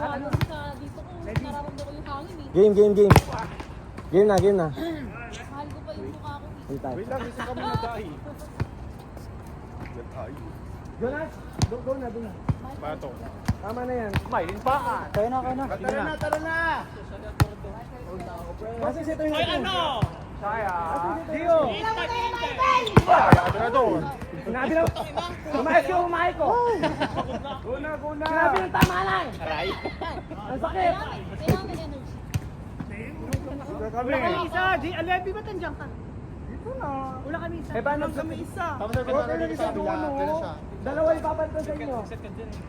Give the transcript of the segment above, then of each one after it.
Ano sa dito ko, nararamdaman ko yung hangin eh. Game. Game na. Mahal ko pa yung mukha ko eh. Hintay. Wait lang, isa kami na dahi. Jonas, go na. Bato. Tama na yan. Smiling pa ka. Kaya na. Tara na. Kasi ito yung... Ay, ano? Saya. Dio! Kaya doon. Sinabi na... Umayos ko, umayos ko! Guna. Sinabi ng tama lang! Aray. Ang sakit! Kailangan may energy. Kami. Isa, Alebi ba tandiyan ka? Dito na. Wala kami isa. Eh, paano kami isa? Tapos na isa doon. Dalawa yung papalitan sa inyo.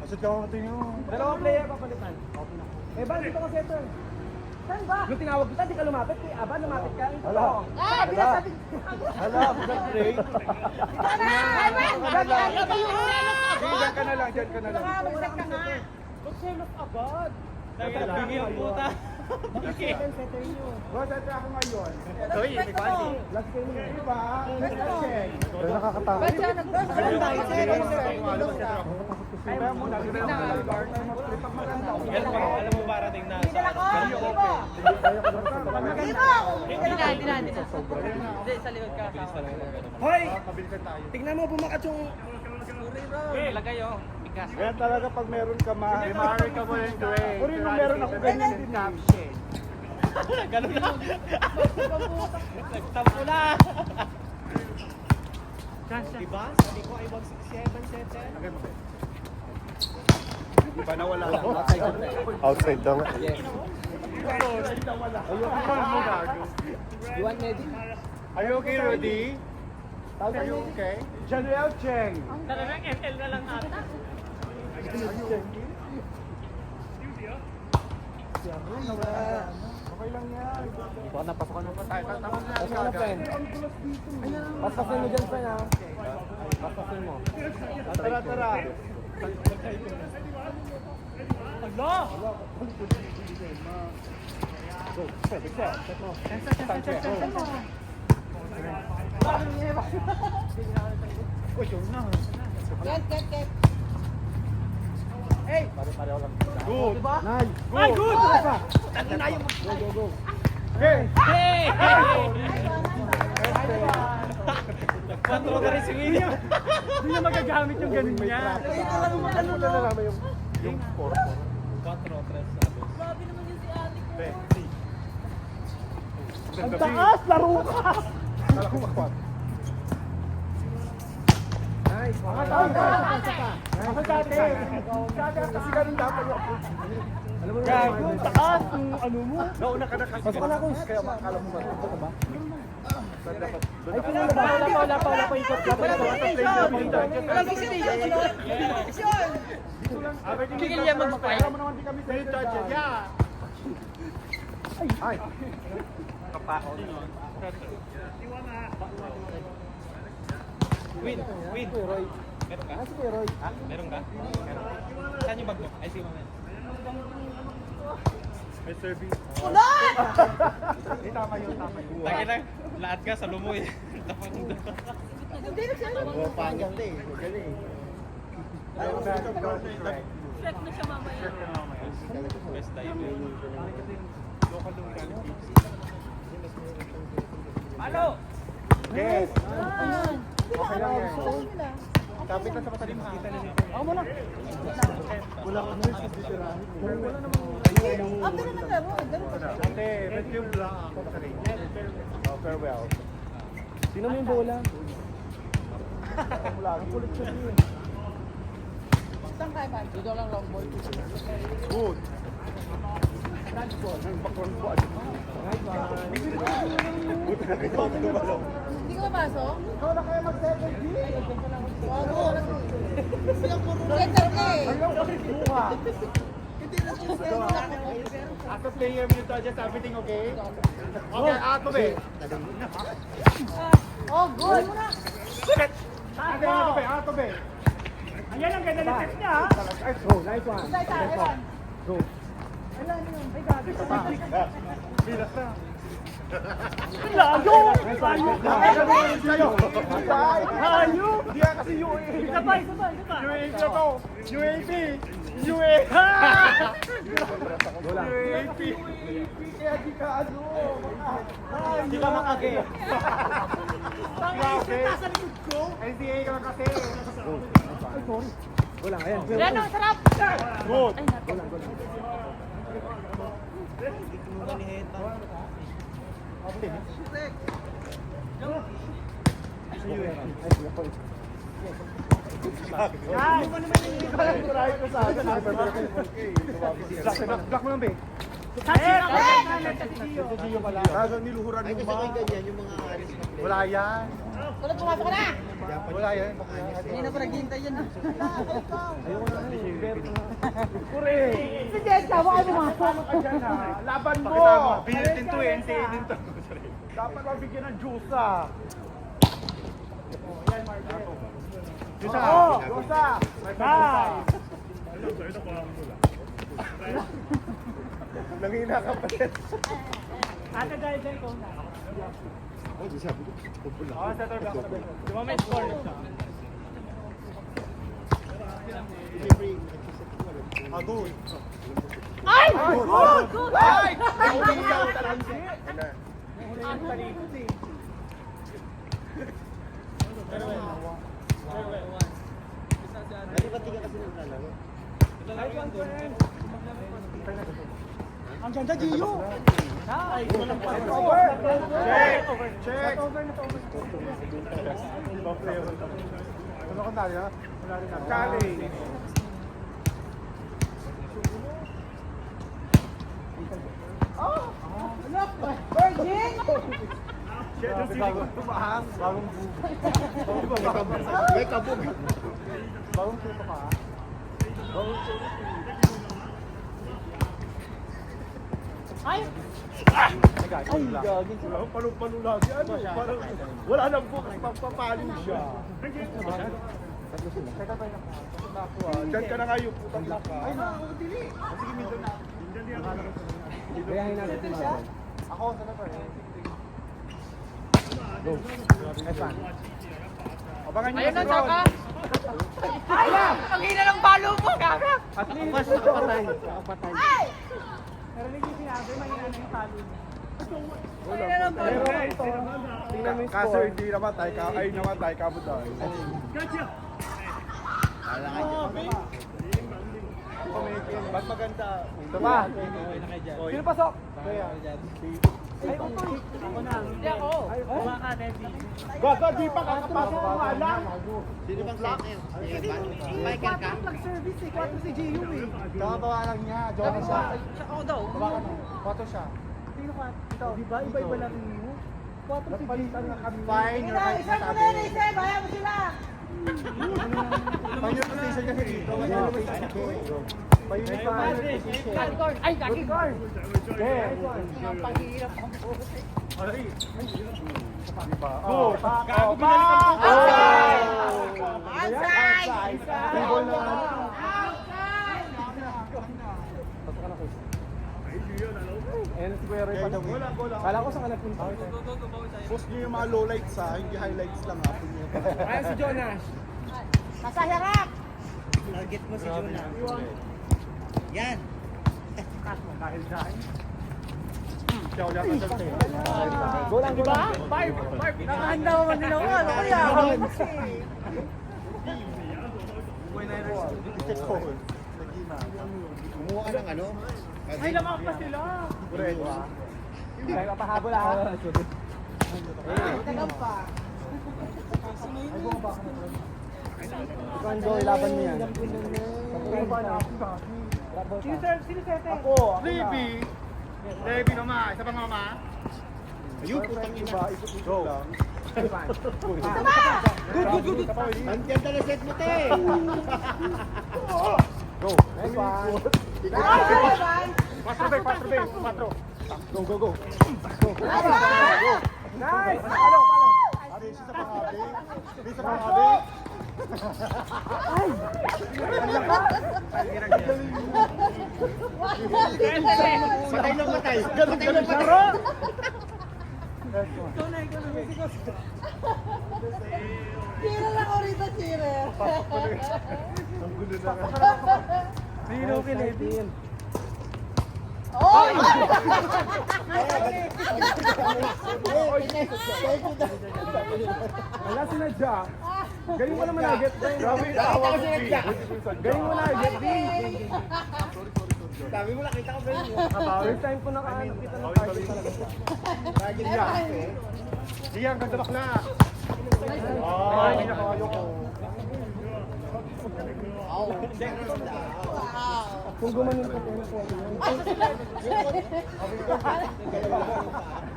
Asot ka ako tingin mo. Dalawang player papalitan. Eh, ba, dito kasi ito. Saan ba? Nung tinawag kita, di ka lumapit. Eh, aba, lumapit ka. Hala. Hala, break. Diyan ka na lang. Magsak ka nga. Magselos agad. Bigay ang puta. Setter nyo. Set ako ngayon. Uy, may kwality. Last game nyo. Diba? Let's check. Pero nakakatakot. Kaya muna. Pag maganda. Alam mo parating na sa... Hindi, sa likod ka. Hoy! Mabilisan tayo. Tignan mo, bumakat yung... Lagay oh. Bigas. Kaya talaga pag meron ka maaari ka mo yung Dwayne. Kung nung meron ako ganyan din na. Ganun na. Nagtampo na. Diba? Sabi ko ay 167 setter. Diba nawala lang? Outside daw nga. You want medic? Are you okay, Rudy? Are you okay? Januel Cheng. Talagang ML na lang ata. Okay lang yan. Pasok na. Tama na. Pasok na, friend. Pasasin mo dyan, friend, ha? Pasasin mo. Tara. Hello? Go. Set mo. Uy, yun na. Get. Pare-pareho lang. Good. Nice. Ay, good! Go. Hey! Hey! Nagpatro ka rin si William. Hindi na magagamit yung ganun niya. Ano na naman yung score? 4-3 sabi. Grabe naman yun si ate ko. Ang taas! Laro ka! Kala ko makwat. Nice. Ako dati. Kasi ganun dapat yung approach. Alam mo Gago, taas yung ano mo. Nauna ka na kasi. Pasok ka na, Kus. Kaya makakala mo matuto ka ba? Ay, pinala ba? Wala pa ikot. Kikilya mag-fight. Alam mo naman di kami sa judge. Yeah. Ay. Kapaon. Win. Roy. Meron ka? Ah, si Kuya Roy. Ha? Meron ka? Meron. Saan yung bag mo? Ay, si Mama. May serving. Tama yun. Tangin lang, lahat ka sa lumoy. Tapos doon. Pangit eh. Galing. Ayaw na. Check na siya mamaya. Best diver. Local yung reality. Halo! Yes. Ayan. Okay lang yan. Nila. Kapit na sa matalim. Ako muna. Wala ka na sa ditirahin. Wala namang... Ang ganda ng laro. Ang ganda pa siya. Ate, red yung black. Oh, farewell. Sino mo yung bola? Ang kulit siya yun. Saan kaya ba? Dito lang long ball. Good. Ang bakwan ko. Hindi ka mapasok? Ikaw na kaya mag-7G? Bago. Center ka eh. Ayaw kasi kinuha. As a player, you to adjust everything, okay? Okay, ato be. Oh, good. Ato be. Ayan ang ganda ng text niya ha? Oh, nice one. Ewan. Go. Bilas na. Layo! Layo! Hayo! Hindi yan kasi UAP. Isa pa, isa pa, isa pa. UAP na to. UAP. UAP. UAP. Kaya di ka ano. Hindi ka makage. Grabe. NCAA ka lang kasi. Wala, ayan. Ano, sarap! Good. Block mo lang, be. Kaso niluhuran mo ba? Wala yan. Kulot, pumasok ka na! Wala yan. Hindi na pa naghihintay yan. Si Jessica, baka pumasok. Laban mo! Binil din to eh. NCAA din to. Dapat mabigyan ng jusa. Jusa! Jusa! May pag-jusa. Nangina ka pa rin. Ate, dahil ko na. Setter back. Dumamay score. Good. Ay! Good! Good! Ay! Hindi ka talandi. Ang ganda, Gio. Check! Check! Ano ka tayo? Wala rin na. Kali! Virgin! Tumaas. Bagong may kabog. Bagong puto ka. Ay! Ay, gagin. Palu-palu lagi. Ano? Parang wala nang bukas. Papapalo siya. Diyan ka na nga yung putang laka. Ay, nakakadili. Sige, minsan na. Gayahin natin ito natin. Ako, sana pa eh. Go. F1. Abangan niyo Ayun na, si Ron. Chaka! Ay! Ang hina ng palo mo! Kaka! At least, nakapatay. Nakapatay. Ay! Narinig yung sinabi, mahina na yung talo niya. Ang hina ng palo Pero mo! ito, tingnan mo yung Kaso score. hindi namatay ka. Ay, namatay ka mo dahil. Ba't maganda? Ito pa. Sino pasok? Ay, utoy. Ako na. Hindi ako. Kuha ka, Debbie. Gaga, di pa kakapasok mo alam. Sino bang second? Michael ka? Nag-service eh. 4 si Gio eh. Kakabawa lang niya. Joke siya. Tsaka ako daw. Bawa ka na. 4 siya. Sino ka? Ito. Di ba? Iba-iba lang mo. 4 si Gio. Napalitan na kami. Fine, your right Isang mo na yun, Isay! Bayan mo sila! Fine your position kasi dito. Fine your position. Capricorn! Ay, Capricorn! Ang paghihirap ang buhok. Ay. Diba? Go! Gago, Outside! Oh! Outside! Table na ano. Outside! Pasok ka na, Chris. Ayan si Kuya Roy pa daw. Wala, wala. Kala ko saan ka nagpunta. Post niyo yung mga lowlights ha, hindi highlights lang ha. Ayan si Jonas. Nasa harap! Target mo si Juna. Yan. Dahil dyan. Siya ulit ang salte. Go lang, go lang. Nakahanda mo man nila ko. Ano kaya? Kumuha ka ng ano? Ay, lamak pa sila. Correct. Kaya papahabol ha. Tagal pa. Ikaw, Joy, laban mo yan. Sino sete? Ako, Libby. Libby naman. Isa pang mama. Ayun, putang ina. Go. Good. Ang ganda na set mo, te. Go. Next one. Patro, be. Patro. Go. Nice! Abi, isa pang abi. Isa pang abi. Patay ng patay. Patay ng patay. Tira lang ako rito, tira. Ang gulo na nga. Sino Pilipin? Oy! Wala sinadya. Galing mo naman agad. Grabe yung tawa ko, B. Galing mo na agad, Ding. Sabi mo, nakita ko ba yun? First time ko nakahanap kita ng target talaga. Target niya. Diyan, ganda bakla. Ay, nakakayo ko. Kung gumanon ka, pero po.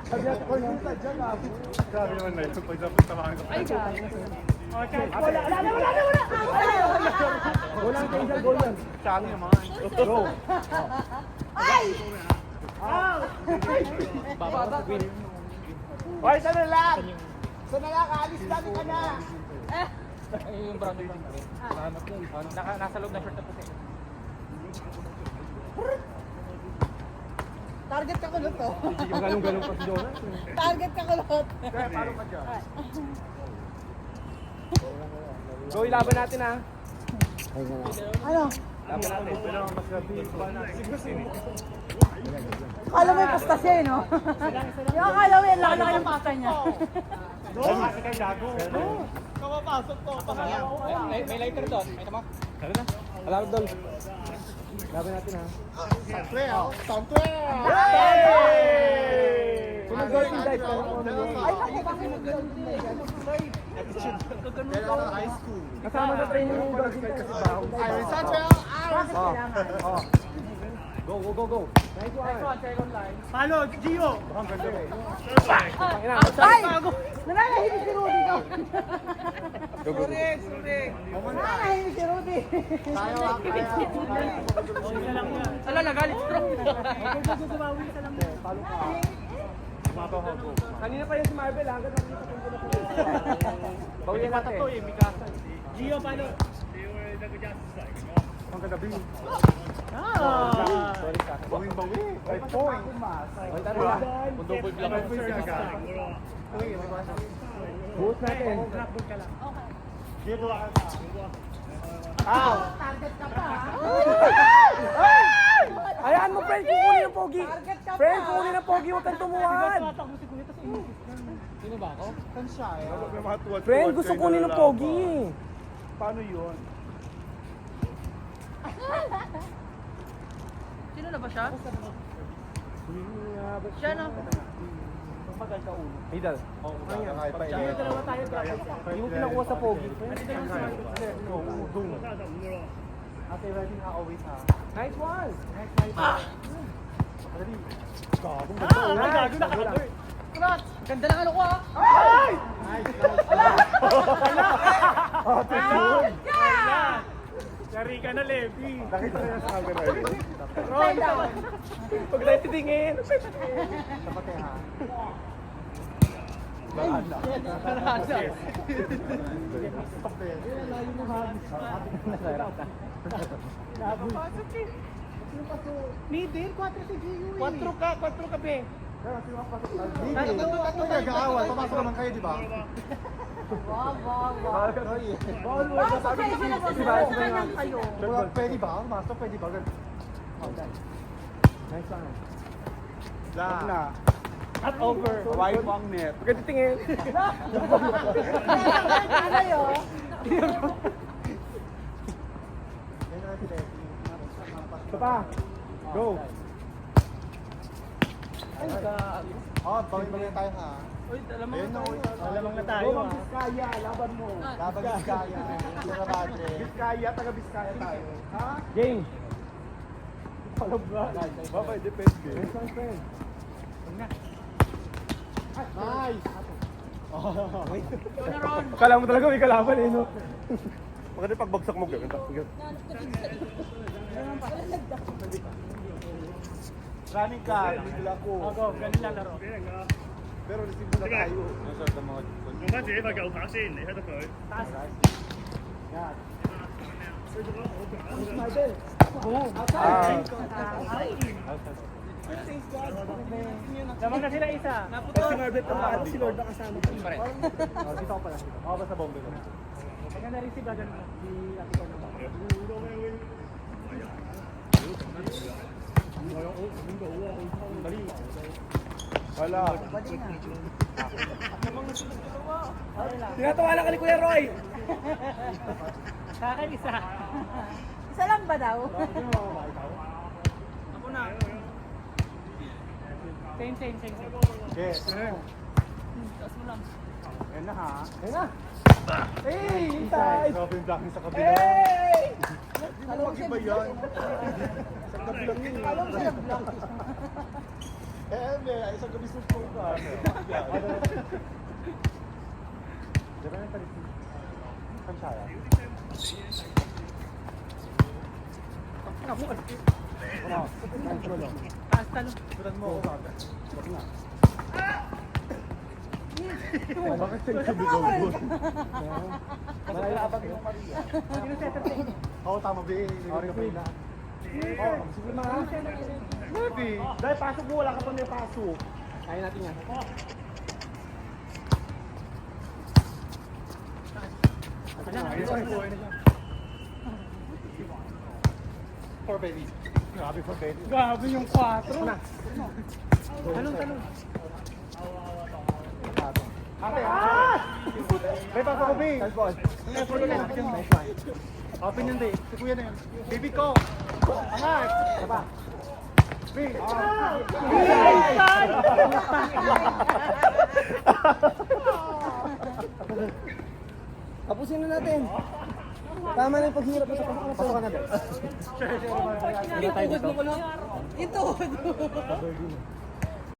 Sabi ako, Cornita, dyan ah. Grabe naman na yun. Pag napagtamahan ko. Ay, Wala. Walang kayo sa goal yan. Saan naman? Go. Ay! Hoy, sana lang! Sana lang, kaalis kami ka na! Yung brown yung nasa loob na shirt na puti. Target ka kulot to. Yung galong-galong pa si Jonas. Target ka kulot. Kaya, paano ka dyan? Go, ilaban natin ah. Ano? Laban natin. Pero mas gabi pa na. Akala mo yung pasta siya eh, no? Yung akala mo yung laki-laki ng pasta niya. Kasi kayo gago. May lighter doon. May tama. Alaro doon. Laban natin ah. Kung nag-golden dive ka, Ay, naku, bakit kasama sa training yung golden dive kasi baho. bakit kailangan? Go. Nice one. Paano, Gio? Ang ganda eh. Ay! Nananahimik si Rudy to. Nananahimik si Rudy. Ala, nagalit bro. Kanina pa yung si Marvel, hanggang nakita ko na po. Bawian natin. Gio, paano? Ang ganda B. Ah! Bawing-bawi. Ay, point. Ay, tara na. Kung double block Ay, ang point service. ka. Buhos natin. Grapple ka lang. Dito ka. Target ka pa, ha? Hayaan mo, friend, kukunin ng pogi. Target ka pa. Friend, kukunin ng pogi, huwag kang tumuhan. Tatakbo si Kuya, tapos inisip na. Sino ba ako? May mga tuwad-tuwad Friend, gusto kayo kunin ng nalalaman. pogi. Paano yun? Sino na ba siya? Siya na. Hidal. Kaya pa Dalawa tayo, grapple. Hindi mo pinakuha sa pogi. Ate, ready na always ha. Nice one. Gago na ka. Kurot! Ganda ng ano ko, ha? Ate, yun! Yari ka na, Levi. Nakita ko yan sa camera eh. Slide down. Huwag tayo titingin. Dapat eh ha. Bahala. Middle, 4 si Gio. 4 ka, be. Tatlo nag-aawal. Pamasok naman kayo, di ba? Wow. Bawal mo. Pasok kayo sila po. Pasok lang kayo. Pwede ba? Masok, pwede ba? Nice one. Wag na. Cut over. Wipe ang net. Huwag kang titingin. Ano yun? Ito pa. Go. Bawin tayo ha. Uy, alam mo Ayun na, uy. alamang na tayo. Go, ah. Biskaya. Laban mo. Laban Biskaya. Biskaya, taga Biskaya tayo. Ha? Game. Babay, depende. Nice one, friend. Nice! Akala mo talaga may kalaban eh, no? Maganda pagbagsak mo gawin. Running ka, bigla ko. Go, ganun lang laro. Pero receive na tayo. 用翻自己塊舊拍先，你睇得佢。 Marvel. Ah. Lamang na sila isa. Si Marvin pa si Lord na kasama ko. Dito ako pala. Ako ba sa bombe ko? Pagka na-receive agad mo, si Ate Con naman. Wala. Tinatawa lang ka ni Kuya Roy. Sa akin isa. Isa lang ba daw? Ako na. Same. Yes. Taas mo lang. Yan na ha. Ayun na. Hey, Inside. inside. Grabe yung blocking sa kabila. Hey! Hindi mo mag-iba yan. Sa gabi lang yun. Alam ko siya block. May isang gabi sa school ka. Diba na talit? Saan siya yan? Taas talo. Sudan mo ako kagad. Wag na. Bakit sa'yo sabi ko? Malalaban yung Maria. Oo, tama ba eh. Kabila. Sige mga. Maybe. Dahil pasok mo, wala ka pa may pasok. Kaya natin yan. For baby. Grabe for baby. Grabe yung 4. Talong. Ate, may pasok ko, babe. Nice one. Open yun, babe. Si kuya na yun. Baby ko. Angat. Saba. Babe. Tapusin na natin. Tama na yung paghirap mo sa pasok ka na ba? Yung tuhod mo ko lang. Yung tuhod mo.